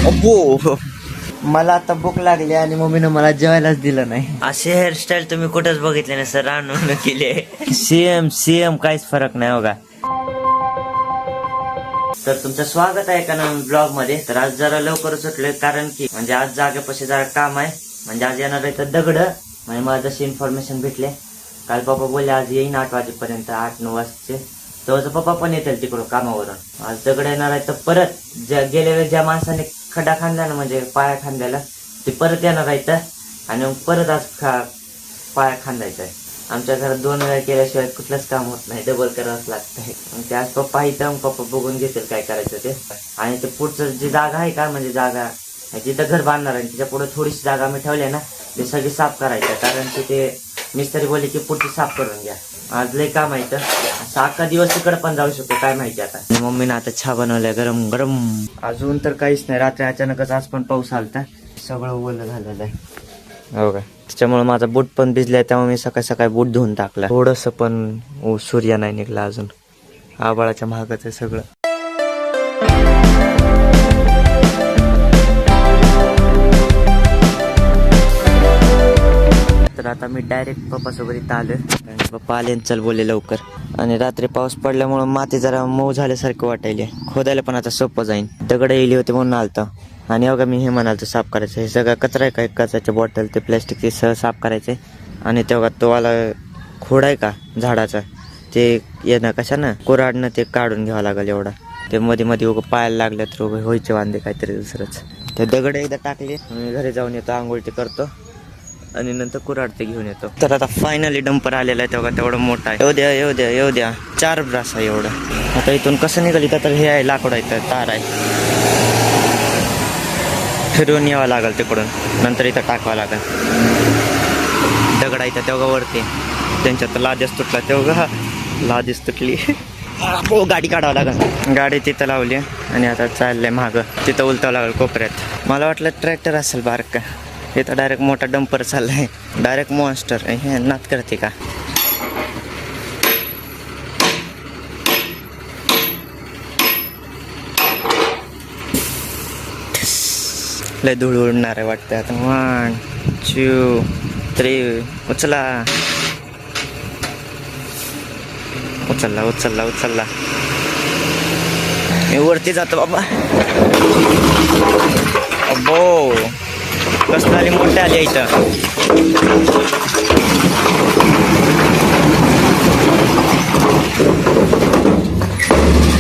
अब्बो, मला आता भूक लागली आणि मम्मीनं मला जेवायलाच दिलं नाही. असे हेअरस्टाईल तुम्ही कुठंच बघितले नाही सर, आणून केले. सेम सेम काहीच फरक नाही बघा. तर तुमचं स्वागत आहे का नवीन ब्लॉग मध्ये. तर आज जरा लवकरच उठलोय कारण की म्हणजे आज जागेपाशी जरा काम आहे. म्हणजे आज येणार आहे तर दगड, म्हणजे मला जशी इन्फॉर्मेशन भेटले. काल पप्पा बोलले आज येईन 8 वाजेपर्यंत, 8-9 वाजचे. तेव्हाच पप्पा पण येतील तिकडून कामावरून. आज दगड येणार आहे तर परत गेल्या वेळेस ज्या माणसाने खड्डा खांदला ना, म्हणजे पाया खांद्याला, ते परत येणार आहे तर. आणि मग परत आज पाया खांदायचा आहे. आमच्या घरात 2 वेळा केल्याशिवाय कुठलंच काम होत नाही, डबल करावंच लागतंय. मग ते आज पप्पा इथं, पप्पा बघून घेतील काय करायचं ते. आणि ते पुढचं जी जागा आहे का, म्हणजे जागा जिथं घर बांधणार आहे तिच्या पुढे थोडीशी जागा आम्ही ठेवली ना, ते सगळी साफ करायचं. कारण की ते मिस्त्री बोलले की पुढची साफ करून घ्या. आज लय काम आहे तर असं अख्खा दिवस तिकडे पण जाऊ शकतो, काय माहिती आता. मम्मीनं आता चहा बनवलाय गरम गरम. अजून तर काहीच नाही. रात्री अचानकच आज पण पाऊस आलता, सगळं ओलं झालेलं आहे. हो का, त्याच्यामुळे माझा बूट पण भिजलाय. त्यामुळे मी सकाळी सकाळी बूट धुवून टाकला. थोडंसं पण सूर्य नाही निघला अजून, आबाळाच्या महागाच आहे सगळं. तर आता मी डायरेक्ट पप्पासोबत इथं आलो. पप्पा आले चल बोलले लवकर. आणि रात्री पाऊस पडल्यामुळे माती जरा मऊ झाल्यासारखं वाटायले. खोदायला पण आता सोपं जाईन. दगड येली होते म्हणून आलतो. आणि बघा मी हे म्हणालतो साफ करायचं. हे सगळं कचरा आहे का, काचाचे बॉटल ते प्लॅस्टिकचे सह साफ करायचे. आणि तेव्हा तो वाला खोड आहे का झाडाचा, ते येणं कशानं कोराडनं ते काढून घ्यावं लागेल एवढा. ते मध्ये मध्ये उगं पायाला लागलं तर उभे व्हायचे वांदे काहीतरी दुसरंच. ते दगड एकदा टाकले, मी घरी जाऊन येतो, आंघोळ ते करतो आणि नंतर कुऱ्हाड ते घेऊन येतो. तर आता फायनली डंपर आलेला आहे. तेव्हा तेवढं मोठा आहे. येऊ द्या 4 ब्रास आहे एवढं. आता इथून कसं निघाल, तर हे आहे लाकूड आहे, तर तार आहे, फिरवून यावं लागेल तिकडून. नंतर इथं टाकावं लागेल. दगड आहे तेव्हा वरती, त्यांच्यात लादीच तुटला, तेव्हा लादीच तुटली. हो, गाडी काढावं लागेल. गाडी तिथं लावली आणि आता चाललंय मागं, तिथं उलटावं लागेल कोपऱ्यात. मला वाटलं ट्रॅक्टर असेल बारका, हे तर डायरेक्ट मोठा डंपर चाललाय, डायरेक्ट मॉन्स्टर. हे नात करते का. लय धूळ उडणार आहे वाटतं आता. 1 2 3 उचला उचलला उचलला उचलला. मी वरती जातो बाबा. अब्बो, कसं आली मोठ्या आली इथं.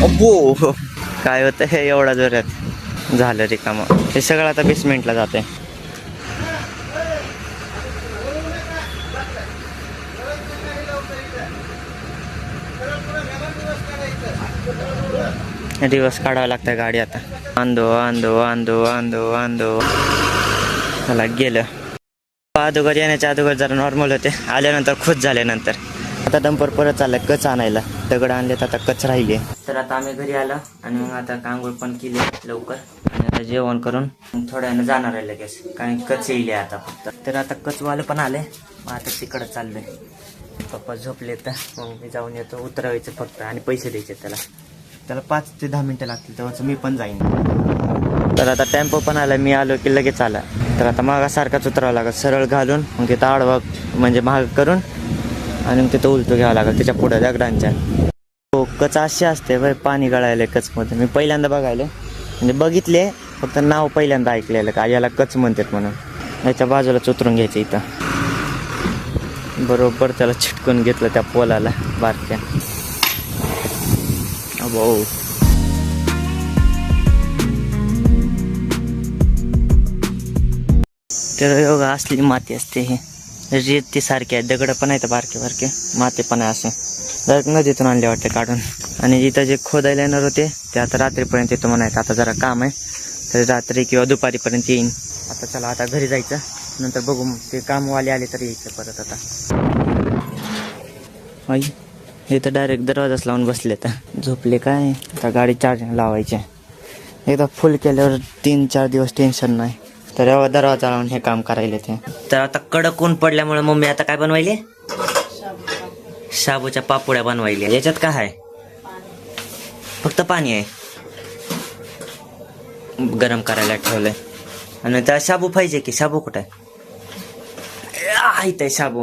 अब्बो, काय होतं हे एवढा जोरात. झालं रिकामं. हे सगळं आता बेसमेंटला जाते. दिवस काढावं लागतं गाडी आता. आंदो आंदो आंदो आंदो आंदो. चला गेलं. अगोदर येण्याच्या अगोदर जरा नॉर्मल होते, आल्यानंतर खुश झाल्यानंतर. आता डंपर परत चाललाय कच आणायला. दगड आणलेत, आता कच राहिले. तर आता आम्ही घरी आलो आणि मग आता कांगोळ पण केली लवकर. आणि आता जेवण करून थोड्या वेळानं जाणार आहे लगेच, कारण कच येईल आता फक्त. तर आता कचवालं पण आले. मग आता तिकडं चाललंय. पप्पा झोपले तर मग मी जाऊन येतो. उतरवायचं फक्त आणि पैसे द्यायचे त्याला 5 ते 10 मिनटं लागतील, तेव्हाच मी पण जाईन. तर आता टेम्पो पण आला, मी आलो की लगेच आला. तर आता मागासारखाच उतरावं लागेल, सरळ घालून मग तिथं आडवा म्हणजे महाग करून आणि मग तिथं उलटू घ्यावं लागेल त्याच्या पुढे दगडांच्या. हो, कच अशी असते बाय, पाणी गळायला कचमध्ये. मी पहिल्यांदा बघायला, म्हणजे बघितले फक्त, नाव पहिल्यांदा ऐकलेलं का याला कच म्हणतात म्हणून. याच्या बाजूलाच उतरून घ्यायचं इथं. बरोबर त्याला चिटकून घेतलं त्या पोलाला बारक्या. अबो, तर योगा असली माती असते. हे रेती सारखी आहे, दगड पण आहेत बारके बारके, माती पण आहे. असे डायरेक्ट नदीतून आणले वाटते काढून. आणि इथं जे खोदायला येणार होते ते आता रात्रीपर्यंत येतो म्हणायचं. आता जरा काम आहे, तर रात्री किंवा दुपारीपर्यंत येईन. आता चला आता घरी जायचं, नंतर बघू मग ते कामवाले आले तर यायचं परत. आता आई हे तर डायरेक्ट दरवाजाच लावून बसले, तर झोपले काय. आता गाडी चार्जिंग लावायची. एकदा फुल केल्यावर 3-4 दिवस टेन्शन नाही. तर दरवाजा लावून हे काम करायला ते. तर आता कडक ऊन पडल्यामुळे मम्मी आता काय बनवायले, शाबूच्या पापुड्या बनवायले. याच्यात काय आहे, फक्त पाणी आहे. गरम करायला ठेवलंय. आणि त्या शाबू पाहिजे की, शाबू कुठे आहे? ते शाबू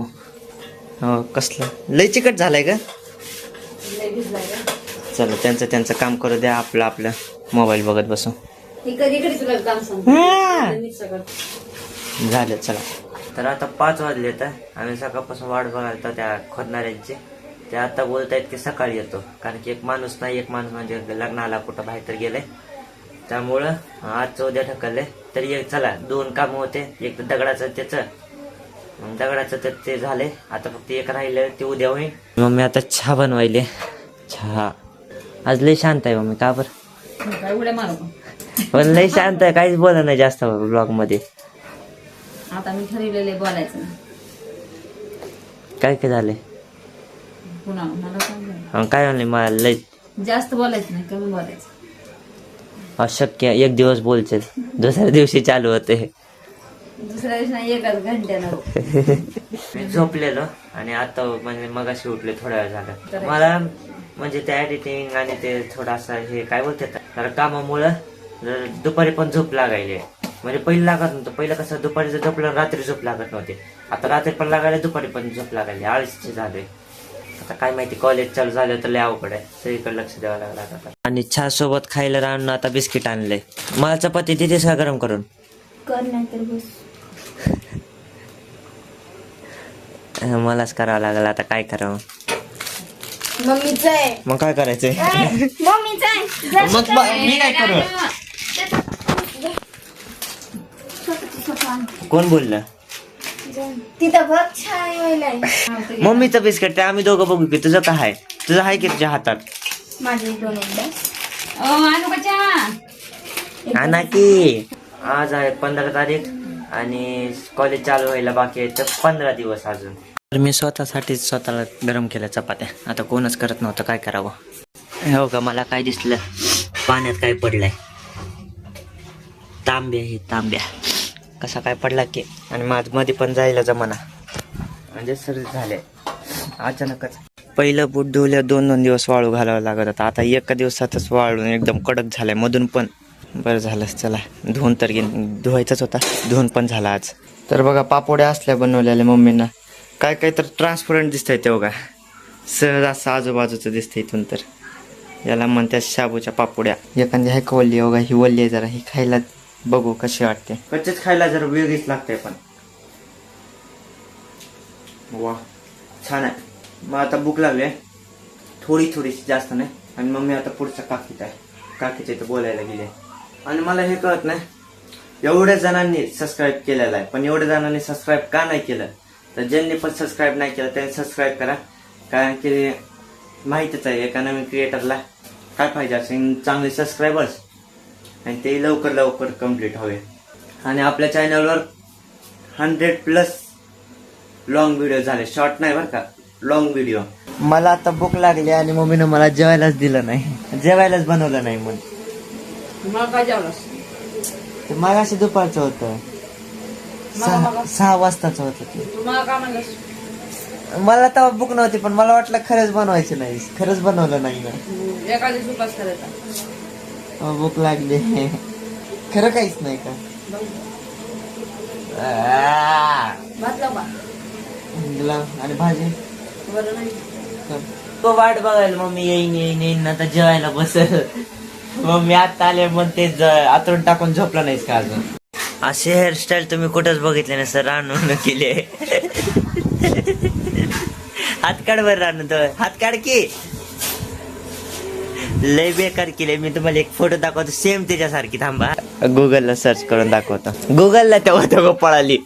हो कसलं लय चिकट झालाय का? चला त्यांचं काम करू द्या, आपलं मोबाईल बघत बसू. झालं चला. तर आता 5 वाजले तर आम्ही सकाळपासून वाट बघायला त्या खोदणाऱ्यांची. ते आता बोलतायत की सकाळी येतो, कारण की एक माणूस म्हणजे लग्नाला कुठं बाहेर तर गेले, त्यामुळं आजचं उद्या ढकलले. तरी एक चला 2 कामं होते. एक तर दगडाचं तर ते झाले, आता फक्त एक राहिलं ते उद्या होईल. मम्मी आता चहा बनवायले. चहा आज लय शांत आहे मम्मी, का बरं? पण लय शांत आहे, काहीच बोला नाही जास्त ब्लॉग मध्ये. आता मी ठरवलेले बोलायचं ना. काय झाले? पुन्हा मला सांग. काय म्हणले मला लय जास्त बोलायचं नाही, कमी बोलायचं. अशक्य. एक दिवस बोलचे, दुसऱ्या दिवशी चालू होते. दुसऱ्या दिवशी एकच घंट्यानं. मी झोपलेलो आणि आता म्हणजे मगाशी उठले थोड्या वेळ झाला. मला म्हणजे ते एडिटिंग आणि ते थोडासा हे काय बोलतात तर कामामुळं दुपारी पण झोप लागायली. म्हणजे पहिलं लागत नव्हतं. पहिलं कसं दुपारी जर झोपलं रात्री झोप लागत नव्हते. आता रात्री पण लागायला, दुपारी पण झोप लागायली. आळशीचे झाले. आता काय माहिती कॉलेज चालू झालं तर लय अवघड आहे, सगळीकडे लक्ष द्यावं लागलं आता. आणि चहा सोबत खायला आणून आता बिस्किट आणले. मला चपाती तिथेच का गरम करून मलाच करावं लागलं. आता काय करावं? मग काय करायचंय? मग मी काय करू? कोण बोललं? तिथं बघ छान. मम्मीचं बिस्किट आम्ही दोघं बघू की. तुझं काय आहे? तुझं आहे की तुझ्या हातात? माझे 2 आणू का चहा? आणा की. आज आहे 15 तारीख आणि कॉलेज चालू व्हायला बाकी आहे तर 15 दिवस अजून. तर मी स्वतःला गरम केल्या चपात्या. आता कोणच करत नव्हतं, काय करावं? हो का, मला काय दिसलं पाण्यात काय पडलंय. तांब्या कसा काय पडला की. आणि माझ मध्ये पण जायला जमाना, म्हणजे सर्दी झाले अचानकच. पहिलं बूट धुवल्या 2 दिवस वाळू घालावं लागत होता. आता एका दिवसातच वाळून एकदम कडक झालाय मधून पण. बरं झालं चला, धुवून तर धुवायचाच होता, धुवून पण झाला आज. तर बघा पापोड्या असल्या बनवलेल्या मम्मीनं. काय तर ट्रान्सपरंट दिसतंय ते बघा, सहज असं आजूबाजूचं दिसतंय इथून. तर याला म्हणतात शाबूच्या पापोड्या. एखादी आहे का वल्ली बघा, ही वल्ली आहे जरा. ही खायला बघू कशी वाटते. कच्चेच खायला जरा वेगळीच लागते पण. वा छान आहे. मग आता भूक लागली थोडीशी, जास्त नाही. आणि मग मी आता पुढच्या काकीच्या इथं बोलायला गेले. आणि मला हे कळत नाही, एवढ्या जणांनी सबस्क्राईब केलेलं आहे, पण एवढ्या जणांनी सबस्क्राईब का नाही केलं? तर ज्यांनी पण सबस्क्राईब नाही केलं त्यांनी सबस्क्राईब करा. कारण की माहितीच आहे एका नवीन क्रिएटरला काय पाहिजे असेल, चांगले सबस्क्रायबर्स आणि ते लवकर कम्प्लीट हवे. आणि आपल्या चॅनलवर 100+ लॉंग व्हिडिओ झाले, शॉर्ट नाही बरं का, लॉंग व्हिडिओ. मला आता भूक लागली आणि मम्मीनं मला जेवायलाच दिलं नाही, जेवायलाच बनवलं नाही. मला काय जेवलास? ते मागाशी दुपारचं होतं, 6 वाजताचं होतं ते. तुम्हाला काय म्हणलंस? मला तेव्हा भूक नव्हती, पण मला वाटलं खरंच बनवायचं नाही, खरंच बनवलं नाही ना. एका दिवशी उपास करायचा. भूक लागली खरं काहीच नाही का? भात लाव का? आणि भाजी बरं नाही. तो वाट बघायला मम्मी येईन आता जेवायला बसल. मम्मी आता आले मग ते आतून टाकून झोपला नाहीस का अजून? असे हेअरस्टाईल तुम्ही कुठंच बघितले नाही सर, आणून केले. हात काढ बरं रानून, हात काढ की. लय बेकार केले. मी तुम्हाला एक फोटो दाखवतो सेम त्याच्यासारखी. थांबा गुगलला सर्च करून दाखवतो. गुगलला तेव्हा पळाली.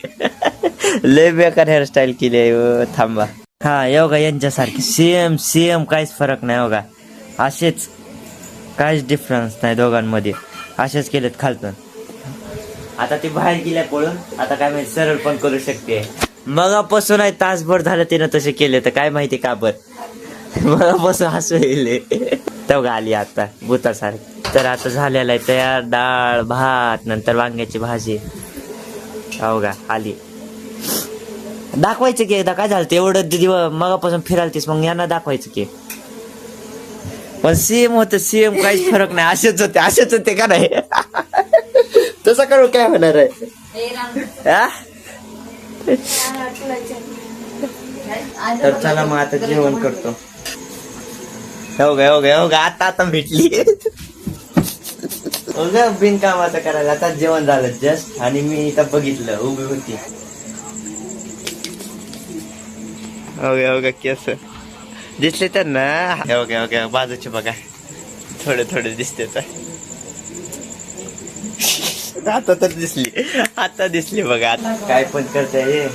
लय बेकार हेअरस्टाईल केली. थांबा, हा योगा यांच्यासारखी सेम काहीच फरक नाही बघा. असेच काहीच डिफरन्स नाही दोघांमध्ये. असेच केलेत खालतून. आता ती बाहेर गेल्या पळून, आता काय माहिती सरळ पण करू शकते. मगापासून आहे तासभर झालं तिनं तसे केले, तर काय माहिती का बरं. मगापासून हसू येईल तेव्हा आली आता भूतासारखी. तर आता झालेला आहे तयार डाळ भात, नंतर वांग्याची भाजी. हो का आली. दाखवायचं की एकदा काय झालं एवढं दिवस मगापासून फिरालतीस, मग यांना दाखवायचं की. पण सेम होतं, सेम काहीच फरक नाही. असेच होते का नाही? तसं करू काय होणार आहे ए, राम. हा? आज तर चला मग आता जेवण करतो. हो गा आता भेटली बिनकामाचं करायला. आता जेवण झालं जस्ट आणि मी इथं बघितलं उभी होती. हो गा केस दिसले तर ना. हो बाजूचे बघा थोडे दिसते आता दिसली बघा. आता काय पण करते हे.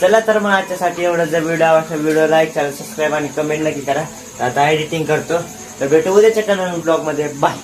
चला तर मग आजच्यासाठी एवढं. जर व्हिडिओ आवडला व्हिडिओ लाईक चॅनल सबस्क्राईब आणि कमेंट नक्की करा. आता एडिटिंग करतो. तर भेटू उद्याच्या ब्लॉग मध्ये. बाय.